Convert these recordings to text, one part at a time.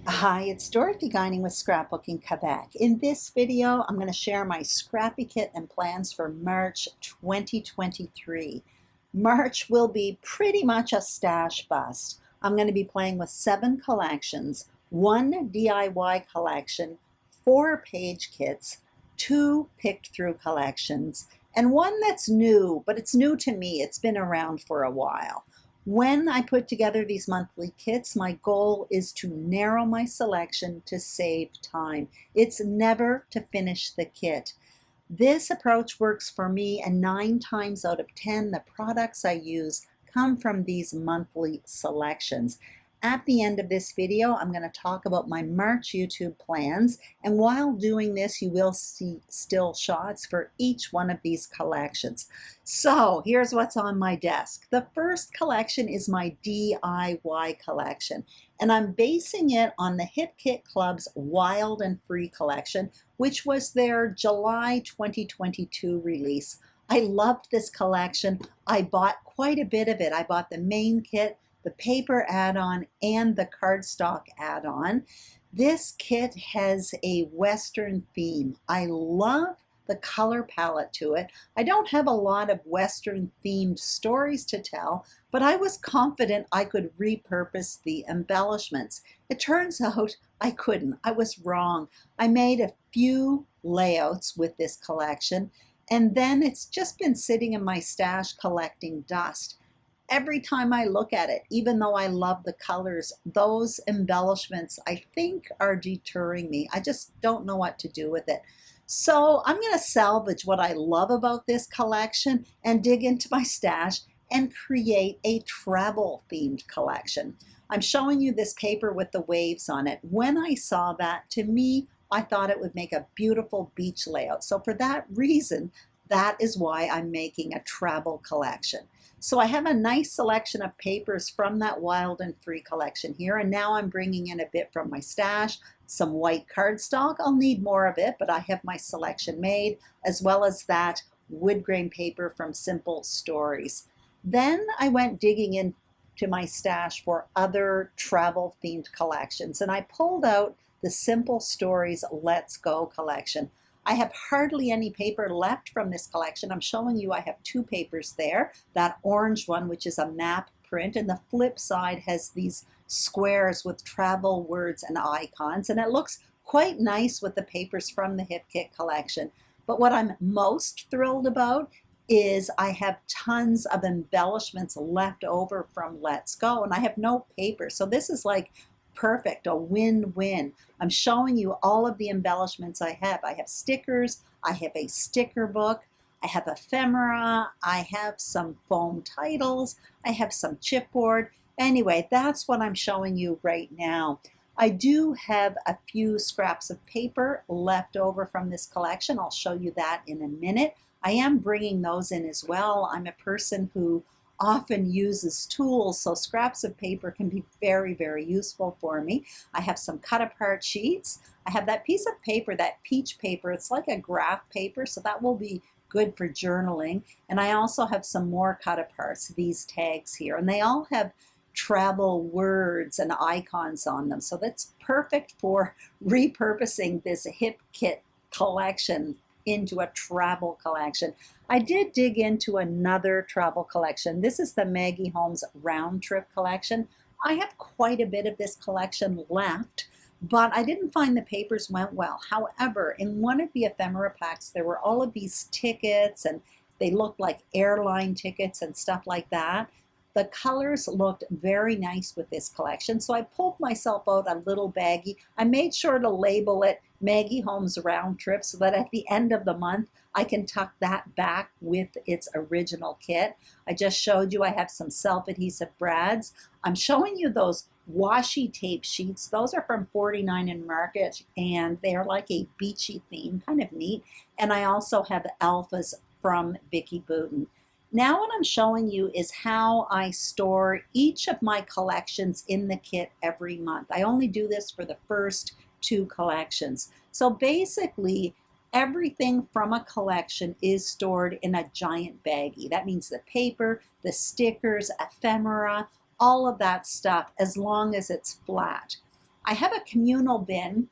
Hi, it's Dorothy Guinan with Scrapbooking Quebec. In this video, I'm going to share my Scrappy kit and plans for March 2023. March will be pretty much a stash bust. I'm going to be playing with 7 collections, 1 DIY collection, 4 page kits, 2 picked through collections, and 1 that's new, but it's new to me. It's been around for a while. When I put together these monthly kits, my goal is to narrow my selection to save time. It's never to finish the kit. This approach works for me, and 9 times out of 10, the products I use come from these monthly selections. At the end of this video, I'm going to talk about my March YouTube plans, and while doing this, you will see still shots for each one of these collections. So here's what's on my desk. The first collection is my DIY collection, and I'm basing it on the Hip Kit Club's Wild and Free collection, which was their July 2022 release. I loved this collection. I bought quite a bit of it. I bought the main kit, the paper add-on, and the cardstock add-on. This kit has a Western theme. I love the color palette to it. I don't have a lot of Western themed stories to tell, but I was confident I could repurpose the embellishments. It turns out I couldn't. I was wrong. I made a few layouts with this collection, and then it's just been sitting in my stash collecting dust. Every time I look at it, even though I love the colors, those embellishments I think are deterring me. I just don't know what to do with it. So I'm going to salvage what I love about this collection and dig into my stash and create a travel themed collection. I'm showing you this paper with the waves on it. When I saw that, to me, I thought it would make a beautiful beach layout. So for that reason, that is why I'm making a travel collection. So I have a nice selection of papers from that Wild and Free collection here, and now I'm bringing in a bit from my stash, some white cardstock. I'll need more of it, but I have my selection made, as well as that wood grain paper from Simple Stories. Then I went digging into my stash for other travel themed collections, and I pulled out the Simple Stories Let's Go collection. I have hardly any paper left from this collection. I'm showing you I have 2 papers there. That orange one, which is a map print, and the flip side has these squares with travel words and icons, and it looks quite nice with the papers from the Hip Kit collection. But what I'm most thrilled about is I have tons of embellishments left over from Let's Go, and I have no paper. So this is like perfect, a win-win. I'm showing you all of the embellishments I have. I have stickers, I have a sticker book, I have ephemera, I have some foam titles, I have some chipboard. Anyway, that's what I'm showing you right now. I do have a few scraps of paper left over from this collection. I'll show you that in a minute. I am bringing those in as well. I'm a person who often uses tools, so scraps of paper can be very, very useful for me. I have some cut apart sheets. I have that piece of paper, that peach paper. It's like a graph paper, so that will be good for journaling. And I also have some more cut aparts, these tags here, and they all have travel words and icons on them. So that's perfect for repurposing this Hip Kit collection into a travel collection. I did dig into another travel collection. This is the Maggie Holmes Round Trip collection. I have quite a bit of this collection left, but I didn't find the papers went well. However, in one of the ephemera packs, there were all of these tickets, and they looked like airline tickets and stuff like that. The colors looked very nice with this collection, so I pulled myself out a little baggie. I made sure to label it Maggie Holmes Round Trip so that at the end of the month I can tuck that back with its original kit. I just showed you I have some self-adhesive brads. I'm showing you those washi tape sheets. Those are from 49 in Market, and they're like a beachy theme, kind of neat. And I also have alphas from VICKI BOUTIN. Now what I'm showing you is how I store each of my collections in the kit every month. I only do this for the first 2 collections. So basically, everything from a collection is stored in a giant baggie. That means the paper, the stickers, ephemera, all of that stuff, as long as it's flat. I have a communal bin.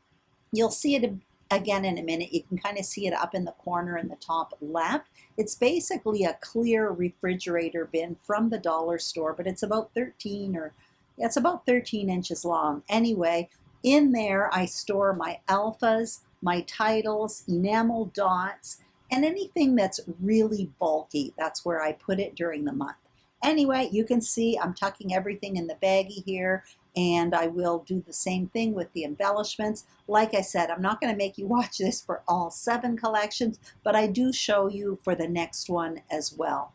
You'll see it again in a minute. You can kind of see it up in the corner in the top left. It's basically a clear refrigerator bin from the dollar store, but it's about 13 inches long. Anyway, in there I store my alphas, my titles, enamel dots, and anything that's really bulky. That's where I put it during the month. Anyway, you can see I'm tucking everything in the baggie here, and I will do the same thing with the embellishments. Like I said, I'm not going to make you watch this for all 7 collections, but I do show you for the next one as well.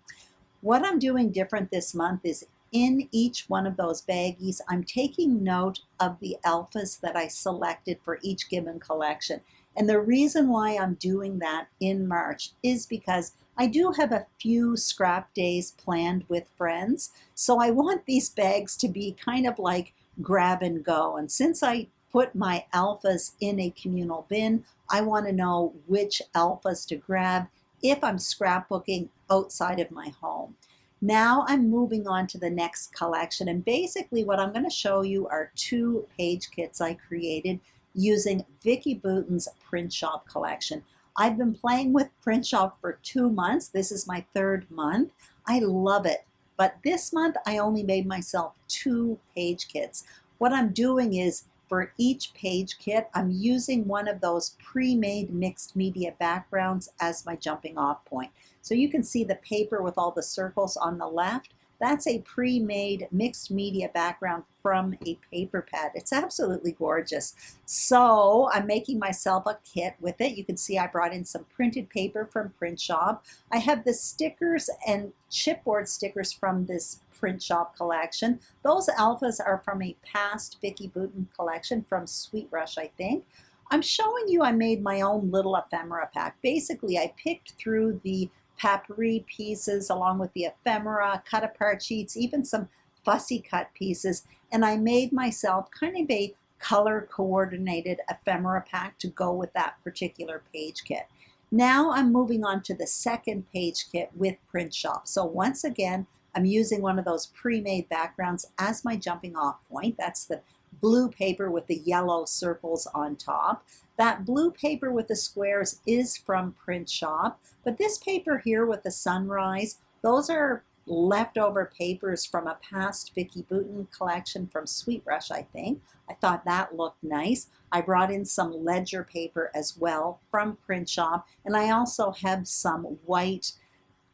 What I'm doing different this month is in each one of those baggies, I'm taking note of the alphas that I selected for each given collection. And the reason why I'm doing that in March is because I do have a few scrap days planned with friends. So I want these bags to be kind of like grab and go. And since I put my alphas in a communal bin, I want to know which alphas to grab if I'm scrapbooking outside of my home. Now I'm moving on to the next collection, and basically what I'm going to show you are 2 page kits I created using VICKI BOUTIN's print shop collection. I've been playing with print shop for 2 months. This is my 3rd month. I love it. But this month I only made myself 2 page kits. What I'm doing is for each page kit, I'm using one of those pre-made mixed media backgrounds as my jumping off point. So you can see the paper with all the circles on the left. That's a pre-made mixed media background from a paper pad. It's absolutely gorgeous. So I'm making myself a kit with it. You can see I brought in some printed paper from Print Shop. I have the stickers and chipboard stickers from this Print Shop collection. Those alphas are from a past VICKI BOUTIN collection from Sweet Rush, I think. I'm showing you I made my own little ephemera pack. Basically, I picked through the papery pieces along with the ephemera, cut apart sheets, even some fussy cut pieces, and I made myself kind of a color coordinated ephemera pack to go with that particular page kit. Now I'm moving on to the second page kit with Print Shop. So once again, I'm using one of those pre-made backgrounds as my jumping off point. That's the blue paper with the yellow circles on top. That blue paper with the squares is from Print Shop, but this paper here with the sunrise, those are leftover papers from a past VICKI BOUTIN collection from Sweet Rush, I think. I thought that looked nice. I brought in some ledger paper as well from Print Shop, and I also have some white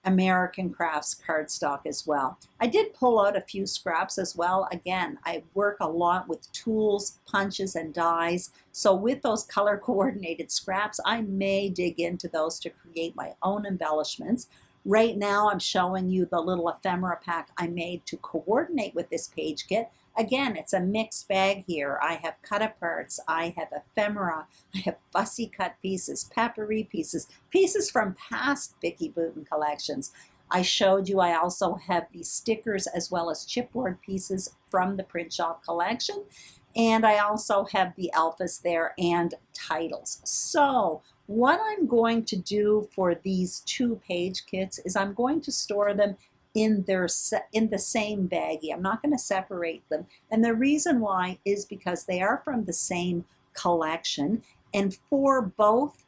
American Crafts cardstock as well. I did pull out a few scraps as well. Again, I work a lot with tools, punches, and dies. So with those color coordinated scraps, I may dig into those to create my own embellishments. Right now, I'm showing you the little ephemera pack I made to coordinate with this page kit. Again, it's a mixed bag here. I have cut aparts, I have ephemera, I have fussy cut pieces, papery pieces, pieces from past VICKI BOUTIN collections. I showed you I also have the stickers as well as chipboard pieces from the Print Shop collection. And I also have the alphas there and titles. So what I'm going to do for these 2 page kits is I'm going to store them in the same baggie. I'm not going to separate them. And the reason why is because they are from the same collection. And for both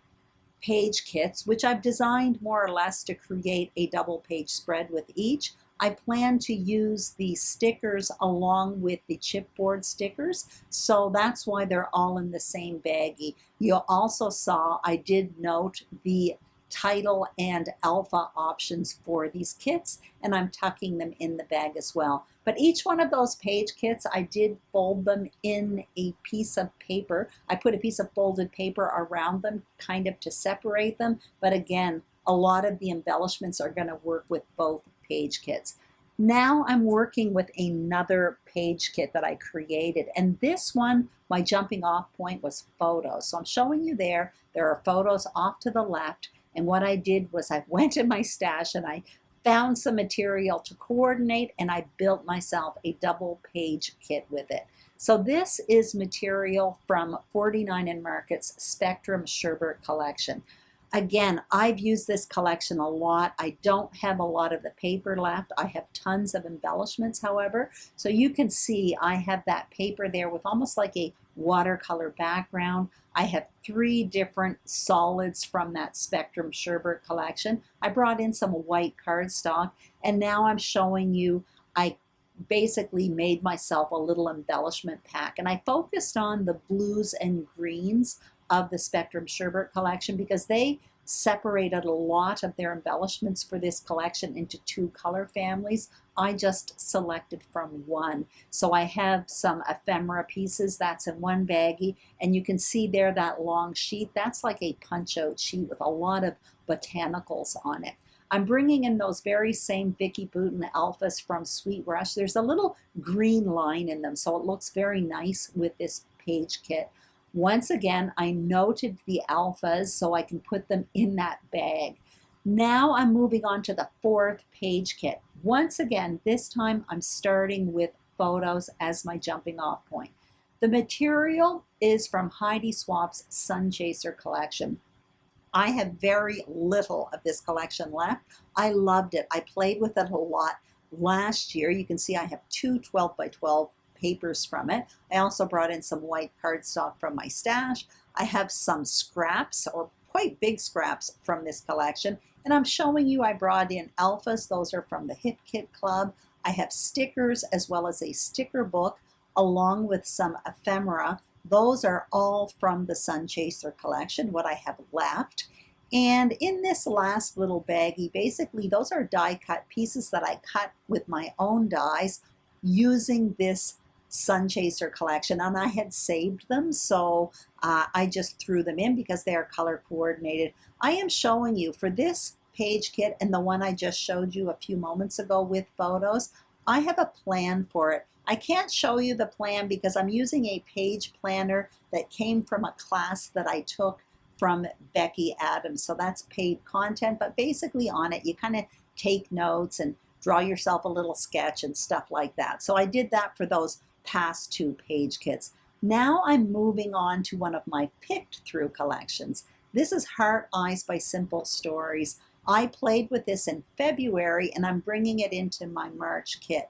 page kits, which I've designed more or less to create a double page spread with each, I plan to use the stickers along with the chipboard stickers. So that's why they're all in the same baggie. You also saw I did note the title and alpha options for these kits, and I'm tucking them in the bag as well. But each one of those page kits, I did fold them in a piece of paper. I put a piece of folded paper around them kind of to separate them, but again, a lot of the embellishments are going to work with both page kits. Now I'm working with another page kit that I created, and this one, my jumping off point was photos. So I'm showing you there are photos off to the left. And what I did was I went in my stash and I found some material to coordinate, and I built myself a double page kit with it. So this is material from 49 & Market's Spectrum SHERBET collection. Again, I've used this collection a lot. I don't have a lot of the paper left. I have tons of embellishments, however. So you can see I have that paper there with almost like a watercolor background. I have 3 different solids from that Spectrum Sherbet collection. I brought in some white cardstock, and now I'm showing you I basically made myself a little embellishment pack, and I focused on the blues and greens of the Spectrum Sherbet collection because they separated a lot of their embellishments for this collection into 2 color families. I just selected from 1. So I have some ephemera pieces, that's in one baggie, and you can see there that long sheet, that's like a punch out sheet with a lot of botanicals on it. I'm bringing in those very same VICKI BOUTIN alphas from Sweet Rush. There's a little green line in them, so it looks very nice with this page kit. Once again, I noted the alphas so I can put them in that bag. Now I'm moving on to the 4th page kit. Once again, this time I'm starting with photos as my jumping off point. The material is from HEIDI SWAPP's Sun Chaser collection. I have very little of this collection left. I loved it. I played with it a lot last year. You can see I have 2 12 by 12 papers from it. I also brought in some white cardstock from my stash. I have some scraps, or quite big scraps, from this collection. And I'm showing you I brought in alphas. Those are from the Hip Kit Club. I have stickers as well as a sticker book along with some ephemera. Those are all from the Sun Chaser collection, what I have left. And in this last little baggie, basically those are die cut pieces that I cut with my own dies using this Sun Chaser collection, and I had saved them, so I just threw them in because they are color coordinated. I am showing you for this page kit and the one I just showed you a few moments ago with photos, I have a plan for it. I can't show you the plan because I'm using a page planner that came from a class that I took from Becky Adams, so that's paid content, but basically on it you kind of take notes and draw yourself a little sketch and stuff like that. So I did that for those past 2 page kits. Now I'm moving on to one of my picked through collections. This is Heart Eyes by Simple Stories. I played with this in February and I'm bringing it into my March kit.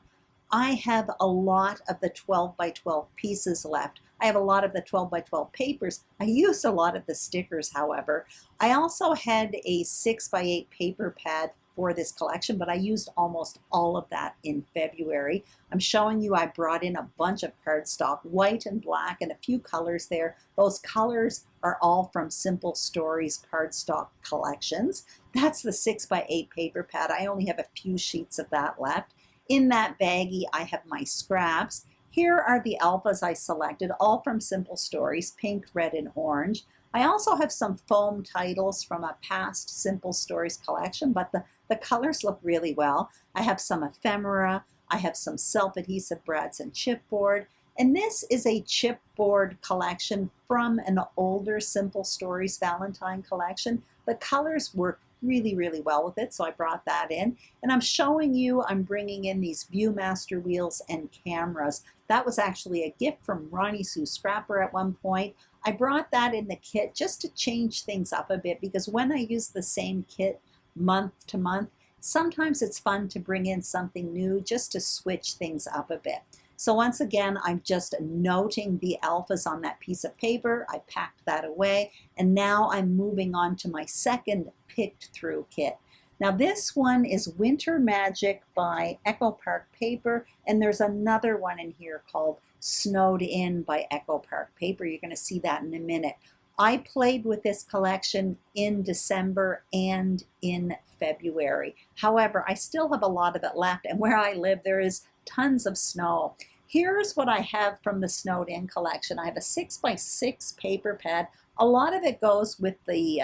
I have a lot of the 12 by 12 pieces left. I have a lot of the 12 by 12 papers. I used a lot of the stickers, however. I also had a 6 by 8 paper pad for this collection, but I used almost all of that in February. I'm showing you I brought in a bunch of cardstock, white and black, and a few colors there. Those colors are all from Simple Stories cardstock collections. That's the 6 by 8 paper pad. I only have a few sheets of that left. In that baggie, I have my scraps. Here are the alphas I selected, all from Simple Stories, pink, red, and orange. I also have some foam titles from a past Simple Stories collection, but the colors look really well. I have some ephemera. I have some self-adhesive brads and chipboard. And this is a chipboard collection from an older Simple Stories Valentine collection. The colors work really, really well with it, so I brought that in. And I'm showing you, I'm bringing in these Viewmaster wheels and cameras. That was actually a gift from Ronnie Sue Scrapper at one point. I brought that in the kit just to change things up a bit because when I use the same kit month to month, sometimes it's fun to bring in something new just to switch things up a bit. So once again, I'm just noting the alphas on that piece of paper. I packed that away, and now I'm moving on to my second picked through kit. Now this one is Winter Magic by Echo Park Paper, and there's another one in here called Snowed In by Echo Park Paper. You're going to see that in a minute. I played with this collection in December and in February. However, I still have a lot of it left, and where I live there is tons of snow. Here's what I have from the Snowed In collection. I have a 6 by 6 paper pad. A lot of it goes with the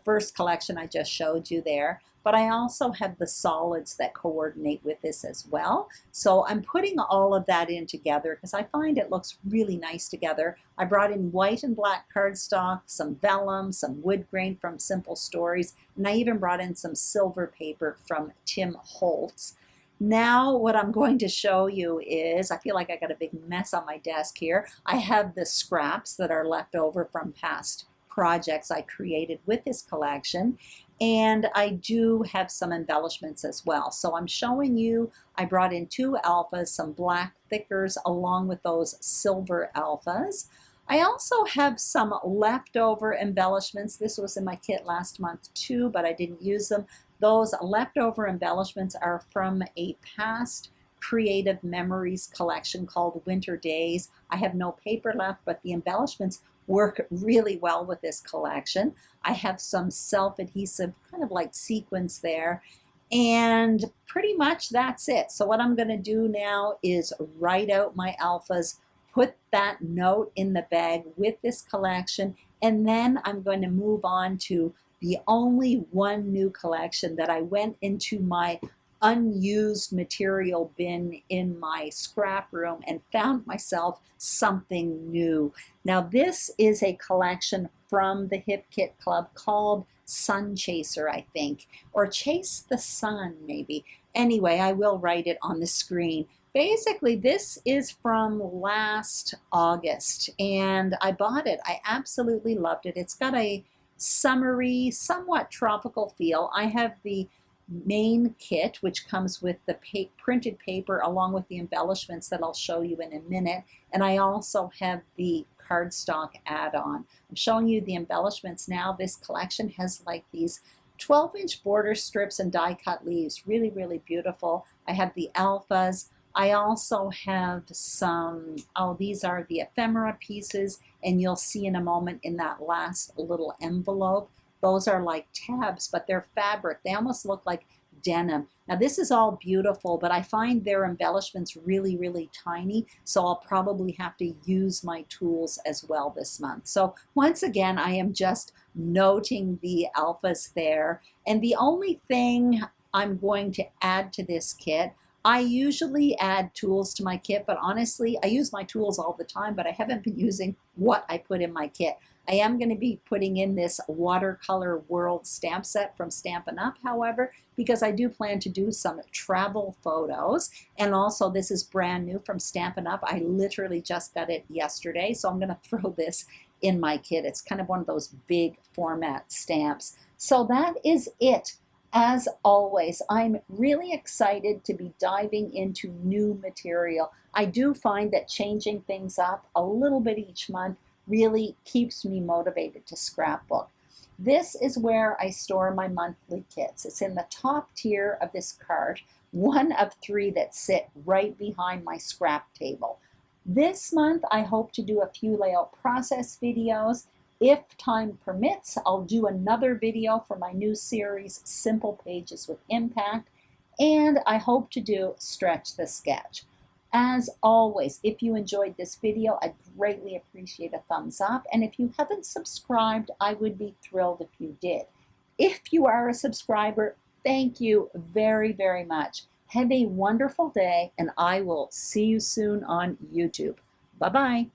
first collection I just showed you there, but I also have the solids that coordinate with this as well. So I'm putting all of that in together because I find it looks really nice together. I brought in white and black cardstock, some vellum, some wood grain from Simple Stories, and I even brought in some silver paper from Tim Holtz. Now what I'm going to show you is, I feel like I got a big mess on my desk here. I have the scraps that are left over from past projects I created with this collection, and I do have some embellishments as well. So I'm showing you, I brought in 2 alphas, some black thickers along with those silver alphas. I also have some leftover embellishments. This was in my kit last month too, but I didn't use them. Those leftover embellishments are from a past Creative Memories collection called Winter Days. I have no paper left, but the embellishments work really well with this collection. I have some self-adhesive kind of like sequins there, and pretty much that's it. So what I'm going to do now is write out my alphas, put that note in the bag with this collection, and then I'm going to move on to the only one new collection that I went into my unused material bin in my scrap room and found myself something new. Now this is a collection from the Hip Kit Club called Sun Chaser, I think, or Chase the Sun maybe. Anyway, I will write it on the screen. Basically, this is from last August, and I bought it. I absolutely loved it. It's got a summery, somewhat tropical feel. I have the main kit, which comes with the printed paper along with the embellishments that I'll show you in a minute, and I also have the cardstock add-on. I'm showing you the embellishments now. This collection has like these 12-inch border strips and die-cut leaves. Really, really beautiful. I have the alphas. I also have some, oh, these are the ephemera pieces, and you'll see in a moment in that last little envelope, those are like tabs, but they're fabric. They almost look like denim. Now this is all beautiful, but I find their embellishments really, really tiny, so I'll probably have to use my tools as well this month. So once again, I am just noting the alphas there, and the only thing I'm going to add to this kit, I usually add tools to my kit, but honestly, I use my tools all the time, but I haven't been using what I put in my kit. I am going to be putting in this watercolor world stamp set from Stampin' Up, however, because I do plan to do some travel photos. And also this is brand new from Stampin' Up. I literally just got it yesterday, so I'm going to throw this in my kit. It's kind of one of those big format stamps. So that is it. As always, I'm really excited to be diving into new material. I do find that changing things up a little bit each month really keeps me motivated to scrapbook. This is where I store my monthly kits. It's in the top tier of this cart, one of 3 that sit right behind my scrap table. This month, I hope to do a few layout process videos. If time permits, I'll do another video for my new series, Simple Pages with Impact, and I hope to do Stretch the Sketch. As always, if you enjoyed this video, I'd greatly appreciate a thumbs up, and if you haven't subscribed, I would be thrilled if you did. If you are a subscriber, thank you very, very much. Have a wonderful day, and I will see you soon on YouTube. Bye-bye.